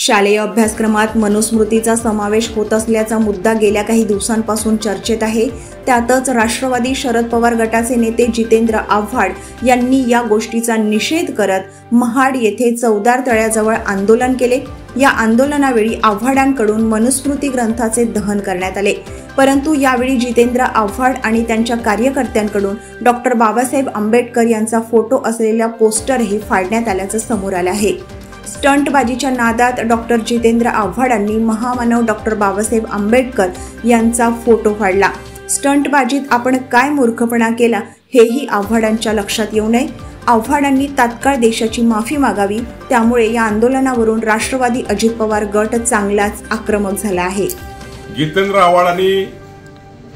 शालेय अभ्यासक्रमात मनुस्मृतीचा समावेश होत असल्याचा मुद्दा गेल्या काही दिवसांपासून चर्चेत आहे। त्यातच राष्ट्रवादी शरद पवार गटाचे नेते जितेंद्र आव्हाड यांनी या गोष्टीचा निषेध करत महाड येथे चौदार तळ्याजवळ आंदोलन केले। या आंदोलनावेळी आव्हाडांकडून मनुस्मृती ग्रंथाचे दहन करण्यात आले, परंतु यावेळी जितेंद्र आव्हाड आणि त्यांच्या कार्यकर्त्यांकडून डॉक्टर बाबासाहेब आंबेडकर यांचा फोटो असलेल्या पोस्टरही फाडण्यात आल्याचं समोर आलं आहे। स्टंटबाजीच्या नादात डॉक्टर जितेंद्र आव्हाडांनी महामानव डॉक्टर बाबासाहेब आंबेडकर यांचा फोटो फाडला। स्टंटबाजीत आपण काय मूर्खपणा केला हेही आव्हाडांच्या लक्षात येऊ नये। आव्हाडांनी तात्काळ देशाची माफी मागावी। त्यामुळे या आंदोलनावरून राष्ट्रवादी अजित पवार गट चांगलाच आक्रमक झाला आहे। जितेंद्र आव्हाडांनी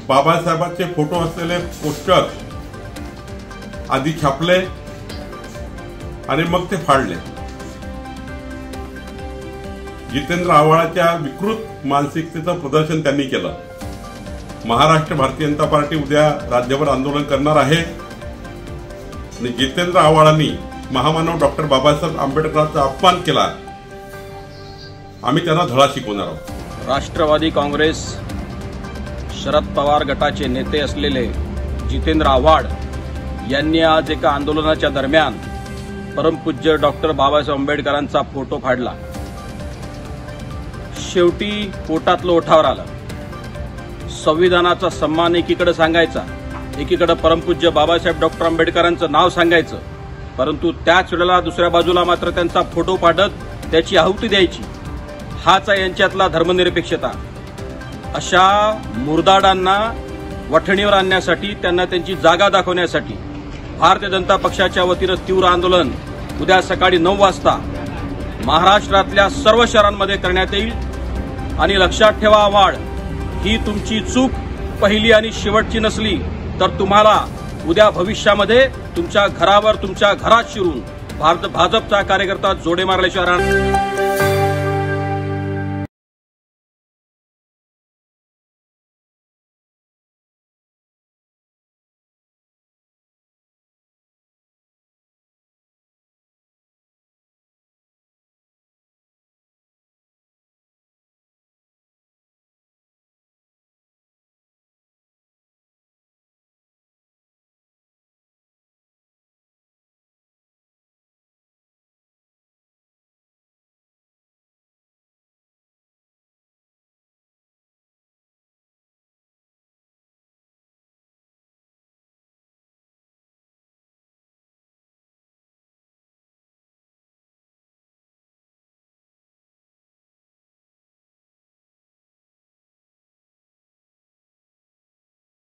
बाबासाहेबांचे फोटो असलेले पोस्टर आधी छापले आणि मग ते फाडले। जितेंद्र आव्हाडांच्या विकृत मानसिकतेचं प्रदर्शन त्यांनी केलं। महाराष्ट्र भारतीय जनता पार्टी उद्या राज्यभर आंदोलन करणार आहे आणि जितेंद्र आव्हाडांनी महामानव डॉक्टर बाबासाहेब आंबेडकरांचा अपमान केला, आम्ही त्यांना धडा शिकवणार आहोत। राष्ट्रवादी काँग्रेस शरद पवार गटाचे नेते असलेले जितेंद्र आव्हाड यांनी आज एका आंदोलनाच्या दरम्यान परमपूज्य डॉक्टर बाबासाहेब आंबेडकरांचा फोटो फाडला। शेवटी पोटातलं ओठावर आलं। संविधानाचा सन्मान एकीकडे सांगायचा, एकीकडे परमपूज्य बाबासाहेब डॉक्टर आंबेडकरांचं नाव सांगायचं, परंतु त्याच वेळेला दुसऱ्या बाजूला मात्र त्यांचा फोटो फाडत त्याची आहुती द्यायची। हाच आहे यांच्यातला धर्मनिरपेक्षता। अशा मुर्दाडांना वठणीवर आणण्यासाठी, त्यांना त्यांची जागा दाखवण्यासाठी भारतीय जनता पक्षाच्या वतीनं तीव्र आंदोलन उद्या सकाळी 9 वाजता महाराष्ट्रातल्या सर्व शहरांमध्ये करण्यात येईल। आणि लक्षात ठेवा, आव्हाड, ही तुमची चूक पहिली आणि शेवटची नसली तर तुम्हाला उद्या भविष्यामध्ये तुमच्या घरावर, तुमच्या घरात शिरून भाजपचा कार्यकर्ता जोडे मारल्याशिवाय राहणार।